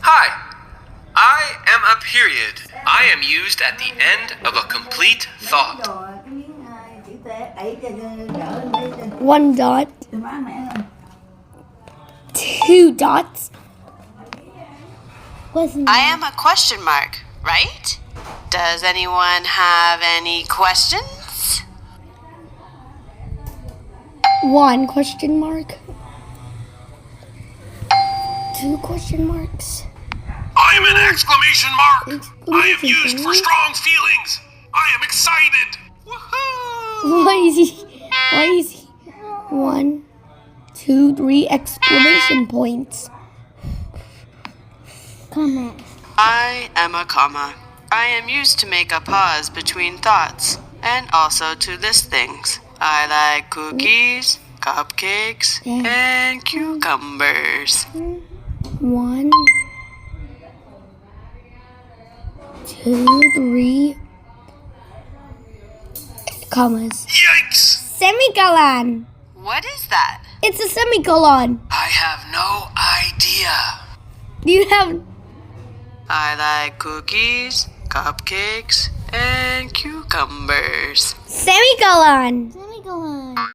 Hi, I am a period. I am used at the end of a complete thought. One dot. Two dots. I am a question mark, right? Does anyone have any questions? One question mark. Two question marks. I am an exclamation mark. I am Exclamation used for point. strong feelings. I am excited. Woohoo! Why is he? 1, 2, 3 exclamation points. Comment. I am a comma. I am used to make a pause between thoughts and also to list things. I like cookies, cupcakes, and cucumbers. 1, 2, 3 commas. Yikes! Semicolon. What is that? It's a semicolon. I have no idea. Do you have? I like cookies, cupcakes, and cucumbers. Semicolon.